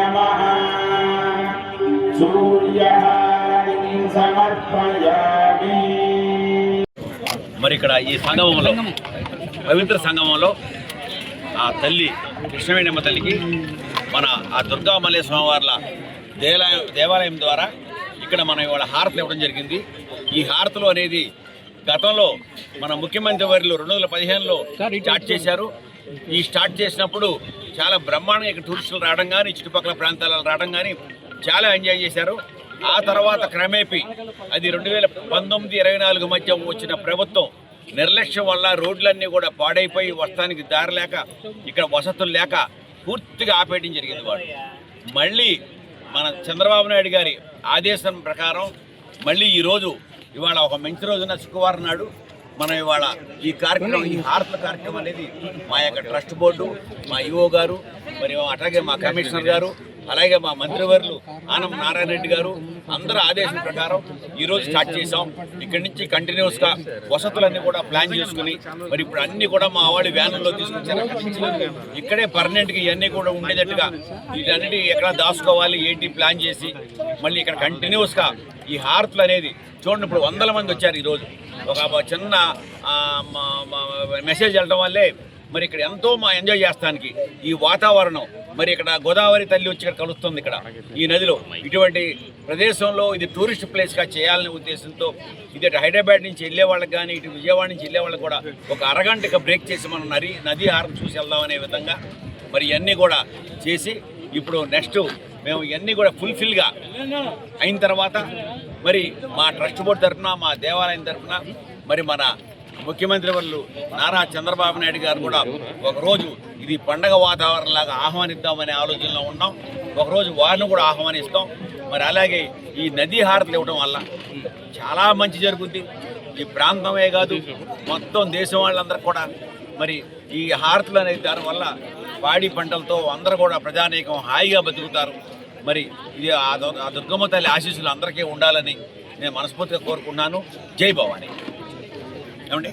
नमः सूर्याग्निं समर्पयामि। మరి ఇక్కడ ఈ సంగమంలో పవిత్ర సంగమంలో ఆ తల్లి కృష్ణవేణమ్మ తల్లికి మన ఆ దుర్గా మల్లేశ్వర స్వామివార్ల దేవాలయం ద్వారా ఇక్కడ మనం ఇవాళ హారతి ఇవ్వడం జరిగింది. ఈ హారతులు అనేది గతంలో మన ముఖ్యమంత్రి వర్యులు 2015లో స్టార్ట్ చేశారు. ఈ స్టార్ట్ చేసినప్పుడు చాలా బ్రహ్మాండంగా ఇక్కడ టూరిస్టులు రావడం కానీ చుట్టుపక్కల ప్రాంతాలలో రావడం కానీ చాలా ఎంజాయ్ చేశారు. ఆ తర్వాత క్రమేపీ అది 2019-24 మధ్య వచ్చిన ప్రభుత్వం నిర్లక్ష్యం వల్ల రోడ్లన్నీ కూడా పాడైపోయి వస్తానికి దారి లేక ఇక్కడ వసతులు లేక పూర్తిగా ఆపేయడం జరిగింది. వాడు మళ్ళీ మన చంద్రబాబు నాయుడు గారి ఆదేశం ప్రకారం మళ్ళీ ఇవాళ ఒక మంచి రోజున శుక్రవారం నాడు మనం ఇవాళ ఈ కార్యక్రమం, ఈ హారతుల కార్యక్రమం అనేది మా యొక్క ట్రస్ట్ బోర్డు, మా ఈఓ గారు, మరి అట్లాగే మా కమిషనర్ గారు, అలాగే మా మంత్రివర్యులు ఆనం నారాయణ రెడ్డి గారు అందరూ ఆదేశం ప్రకారం ఈరోజు స్టార్ట్ చేసాం. ఇక్కడి నుంచి కంటిన్యూస్గా వసతులన్నీ కూడా ప్లాన్ చేసుకుని మరి ఇప్పుడు అన్నీ కూడా మా వాళ్ళు వ్యాన్లో తీసుకొచ్చారు. ఇక్కడే పర్మనెంట్గా ఇవన్నీ కూడా ఉండేటట్టుగా వీటన్నిటి ఎక్కడ దాచుకోవాలి ఏంటి ప్లాన్ చేసి మళ్ళీ ఇక్కడ కంటిన్యూస్గా ఈ హారతులు అనేది చూడండి. ఇప్పుడు 100 మంది వచ్చారు ఈరోజు. ఒక చిన్న మెసేజ్ వెళ్ళడం వల్లే మరి ఇక్కడ ఎంతో మా ఎంజాయ్ చేస్తానికి ఈ వాతావరణం, మరి ఇక్కడ గోదావరి తల్లి వచ్చి ఇక్కడ కలుస్తుంది. ఇక్కడ ఈ నదిలో ఇటువంటి ప్రదేశంలో ఇది టూరిస్ట్ ప్లేస్గా చేయాలనే ఉద్దేశంతో ఇది హైదరాబాద్ నుంచి వెళ్ళే వాళ్ళకి కానీ ఇటు విజయవాడ నుంచి వెళ్ళే వాళ్ళకి కూడా ఒక అరగంటగా బ్రేక్ చేసి మనం నదీ హారం చూసి వెళ్దామనే విధంగా మరి ఇవన్నీ కూడా చేసి ఇప్పుడు నెక్స్ట్ మేము ఇవన్నీ కూడా ఫుల్ఫిల్గా అయిన తర్వాత మరి మా ట్రస్ట్ బోర్డు తరఫున, మా దేవాలయం తరఫున మరి మన ముఖ్యమంత్రి వాళ్ళు నారా చంద్రబాబు నాయుడు గారు కూడా ఒకరోజు ఇది పండగ వాతావరణంలాగా ఆహ్వానిద్దామనే ఆలోచనలో ఉన్నాం. ఒకరోజు వారిని కూడా ఆహ్వానిస్తాం. మరి అలాగే ఈ నదీ హారతులు ఇవ్వడం వల్ల చాలా మంచి జరుగుద్ది. ఈ ప్రాంతమే కాదు మొత్తం దేశం వాళ్ళందరూ కూడా మరి ఈ హారతులు అనేది దానివల్ల పాడి పంటలతో అందరూ కూడా ప్రజానీకం హాయిగా బతుకుతారు. మరి ఇది ఆ దుర్గమ్మ తల్లి ఆశీస్సులు అందరికీ ఉండాలని నేను మనస్ఫూర్తిగా కోరుకున్నాను. జై భవాని. ఏమండి,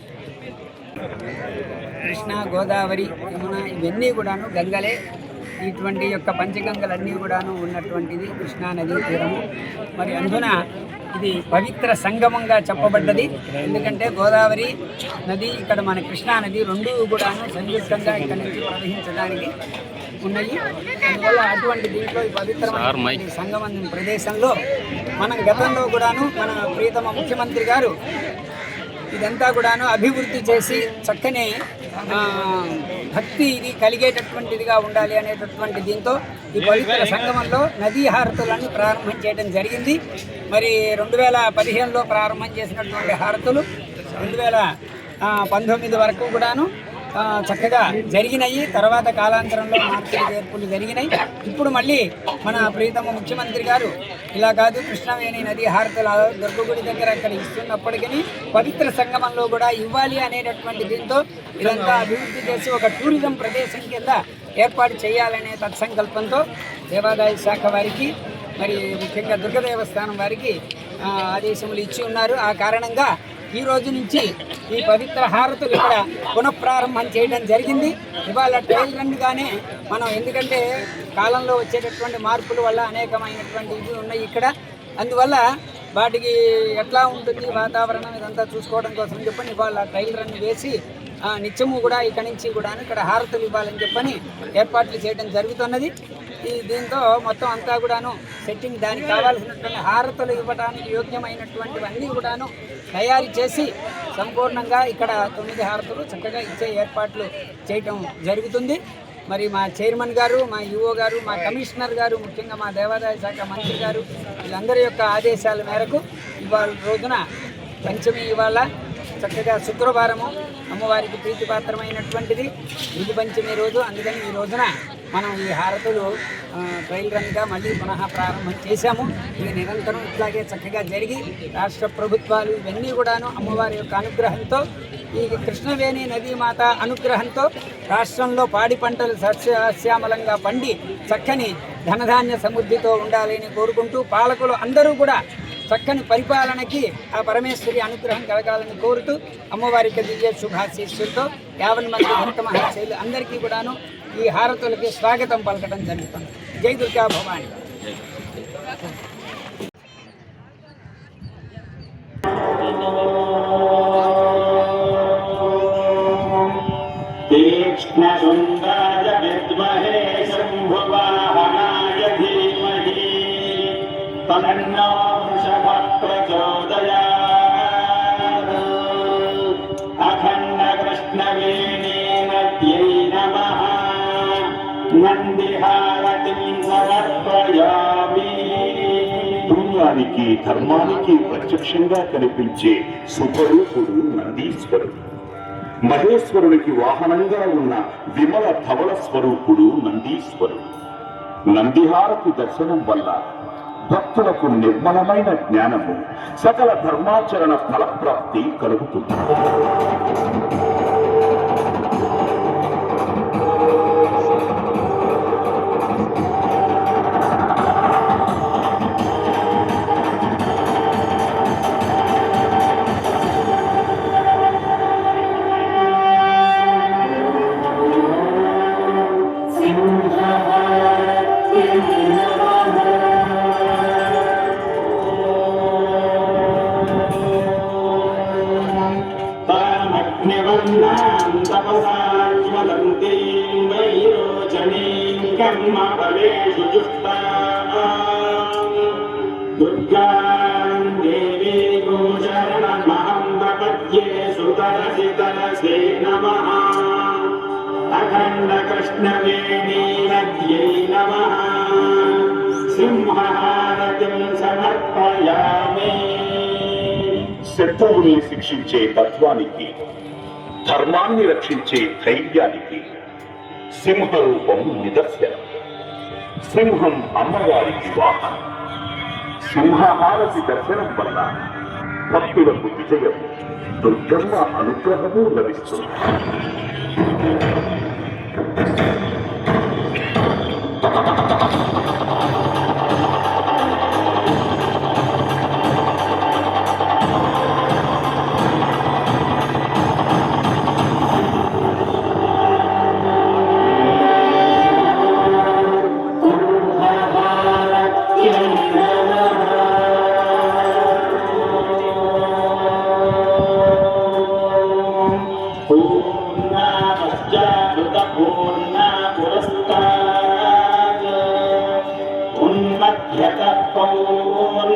కృష్ణ, గోదావరి, యమున ఇవన్నీ కూడాను గంగలే. ఇటువంటి యొక్క పంచగంగలన్నీ కూడాను ఉన్నటువంటిది కృష్ణా నదీ తీరము. మరి అందున ఇది పవిత్ర సంగమంగా చెప్పబడ్డది. ఎందుకంటే గోదావరి నది, ఇక్కడ మన కృష్ణా నది రెండూ కూడాను సంయుక్తంగా ఇక్కడ నుంచి ప్రవహించడానికి ఉన్నాయి. అందువల్ల అటువంటి దీంట్లో ఈ పవిత్రమైన సంగమం ప్రదేశంలో మనం గతంలో కూడాను మన ప్రియతమ ముఖ్యమంత్రి గారు ఇదంతా కూడాను అభివృద్ధి చేసి చక్కని భక్తి ఇది కలిగేటటువంటిదిగా ఉండాలి అనేటటువంటి దీంతో ఈ పవిత్ర సంగమంలో నదీ హారతులను ప్రారంభం చేయడం జరిగింది. మరి 2015లో ప్రారంభం చేసినటువంటి హారతులు 2019 వరకు కూడాను చక్కగా జరిగినాయి. తర్వాత కాలాంతరంలో మార్పులు చేర్పులు జరిగినాయి. ఇప్పుడు మళ్ళీ మన ప్రియతమ ముఖ్యమంత్రి గారు ఇలా కాదు, కృష్ణవేణి నది హారతుల దుర్గగుడి దగ్గర అక్కడ ఇస్తున్నప్పటికీ పవిత్ర సంగమంలో కూడా ఇవ్వాలి అనేటటువంటి దీంతో ఇదంతా అభివృద్ధి చేసి ఒక టూరిజం ప్రదేశం కింద ఏర్పాటు చేయాలనే తత్సంకల్పంతో దేవాదాయ శాఖ వారికి మరి ముఖ్యంగా దుర్గ దేవస్థానం వారికి ఆదేశములు ఇచ్చి ఉన్నారు. ఆ కారణంగా ఈ రోజు నుంచి ఈ పవిత్ర హారతులు ఇక్కడ పునఃప్రారంభం చేయడం జరిగింది. ఇవాళ ట్రయల్ రన్గానే మనం, ఎందుకంటే కాలంలో వచ్చేటటువంటి మార్పుల వల్ల అనేకమైనటువంటి ఇవి ఉన్నాయి ఇక్కడ. అందువల్ల వాటికి ఎట్లా ఉంటుంది వాతావరణం ఇదంతా చూసుకోవడం కోసం చెప్పని ఇవాళ ట్రయల్ రన్ వేసి నిత్యము కూడా ఇక్కడి నుంచి కూడా ఇక్కడ హారతులు ఇవ్వాలని చెప్పని ఏర్పాట్లు చేయడం జరుగుతున్నది. దీంతో మొత్తం అంతా కూడాను సెట్టింగ్, దానికి కావాల్సినటువంటి హారతులు ఇవ్వడానికి యోగ్యమైనటువంటివన్నీ కూడాను తయారు చేసి సంపూర్ణంగా ఇక్కడ 9 హారతులు చక్కగా ఇచ్చే ఏర్పాట్లు చేయటం జరుగుతుంది. మరి మా చైర్మన్ గారు, మా ఈఓ గారు, మా కమిషనర్ గారు, ముఖ్యంగా మా దేవాదాయ శాఖ మంత్రి గారు వీళ్ళందరి యొక్క ఆదేశాల మేరకు ఇవాళ రోజున పంచమి, ఇవాళ చక్కగా శుక్రవారము అమ్మవారికి ప్రీతిపాత్రమైనటువంటిది ఇది పంచమి రోజు. అందుకని ఈ రోజున మనం ఈ హారతులు ట్రయల్ రన్గా మళ్ళీ పునః ప్రారంభం చేశాము. ఇది నిరంతరం ఇట్లాగే చక్కగా జరిగి రాష్ట్ర ప్రభుత్వాలు ఇవన్నీ కూడాను అమ్మవారి యొక్క అనుగ్రహంతో, ఈ కృష్ణవేణి నదీమాత అనుగ్రహంతో రాష్ట్రంలో పాడి పంటలు సస్యశ్యామలంగా పండి చక్కని ధనధాన్య సమృద్ధితో ఉండాలని కోరుకుంటూ పాలకులు అందరూ కూడా చక్కని పరిపాలనకి ఆ పరమేశ్వరి అనుగ్రహం కలగాలని కోరుతూ అమ్మవారికి దివ్య శుభాశీస్సులతో 50 మంది భక్త మహర్షులు అందరికీ కూడాను ఈ హారతులకి స్వాగతం పలకడం జరుగుతుంది. జై దుర్గా భవాని. तीक्ष्णशृङ्गाय विद्महे शम्भुवाहनाय धीमहि तन्नो वृषभः प्रचोदयात्। अखण्डकृष्णवेणीनद्यै नमः नन्दिहारतिं समर्पयामि। పుణ్యానికి ధర్మానికి ప్రత్యక్షంగా కనిపించే సుఖరూపుడు నందీశ్వరుడు. మహేశ్వరునికి వాహనంగా ఉన్న విమల ధవళ స్వరూపుడు నందీశ్వరుడు. నందిహారతి దర్శనం వల్ల భక్తులకు నిర్మలమైన జ్ఞానము, సకల ధర్మాచరణ ఫలప్రాప్తి కలుగుతుంది. तपसाज्वलन्तीं वैरोचनीं कर्मफलेषु जुष्टाम् दुर्गां देवी गोचरणमहं प्रपद्ये सुतरसि तरसे नमः। अखण्डकृष्णवेणीनद्यै नमः सिंहहारतिं समर्पयामि। శత్రువుల్ని శిక్షించే తత్వానికి, ధర్మాన్ని రక్షించే ధైర్యానికి సింహరూపం నిదర్శనం. సింహం అమ్మవారికి వాహనం. సింహహారతి దర్శనం వల్ల భక్తులకు విజయం, దుర్గమ్మ అనుగ్రహము లభిస్తుంది.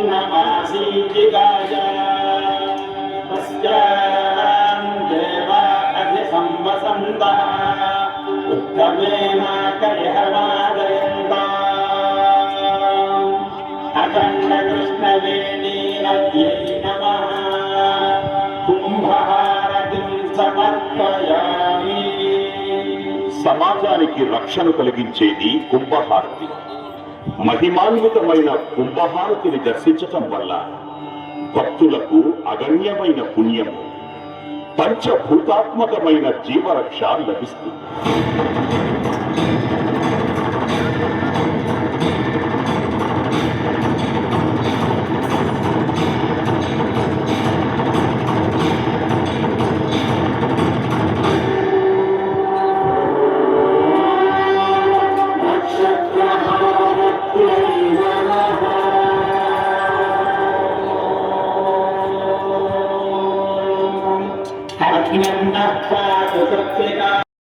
पूर्णमासीजिगाय तस्यां देवा अधिसंवसन्तः उत्तमेनाकरिहवादयन्ताम्। अखण्डकृष्णवेणीनद्यै नमः కుంభహారతిం సమర్పయామి. సమాజానికి రక్షణ కలిగించేది కుంభహారతి. మహిమాన్వితమైన కుంభహారతిని దర్శించటం వల్ల భక్తులకు అగణ్యమైన పుణ్యము, పంచభూతాత్మకమైన జీవరక్ష లభిస్తుంది. అజ్ఞానః పాతు సత్యకా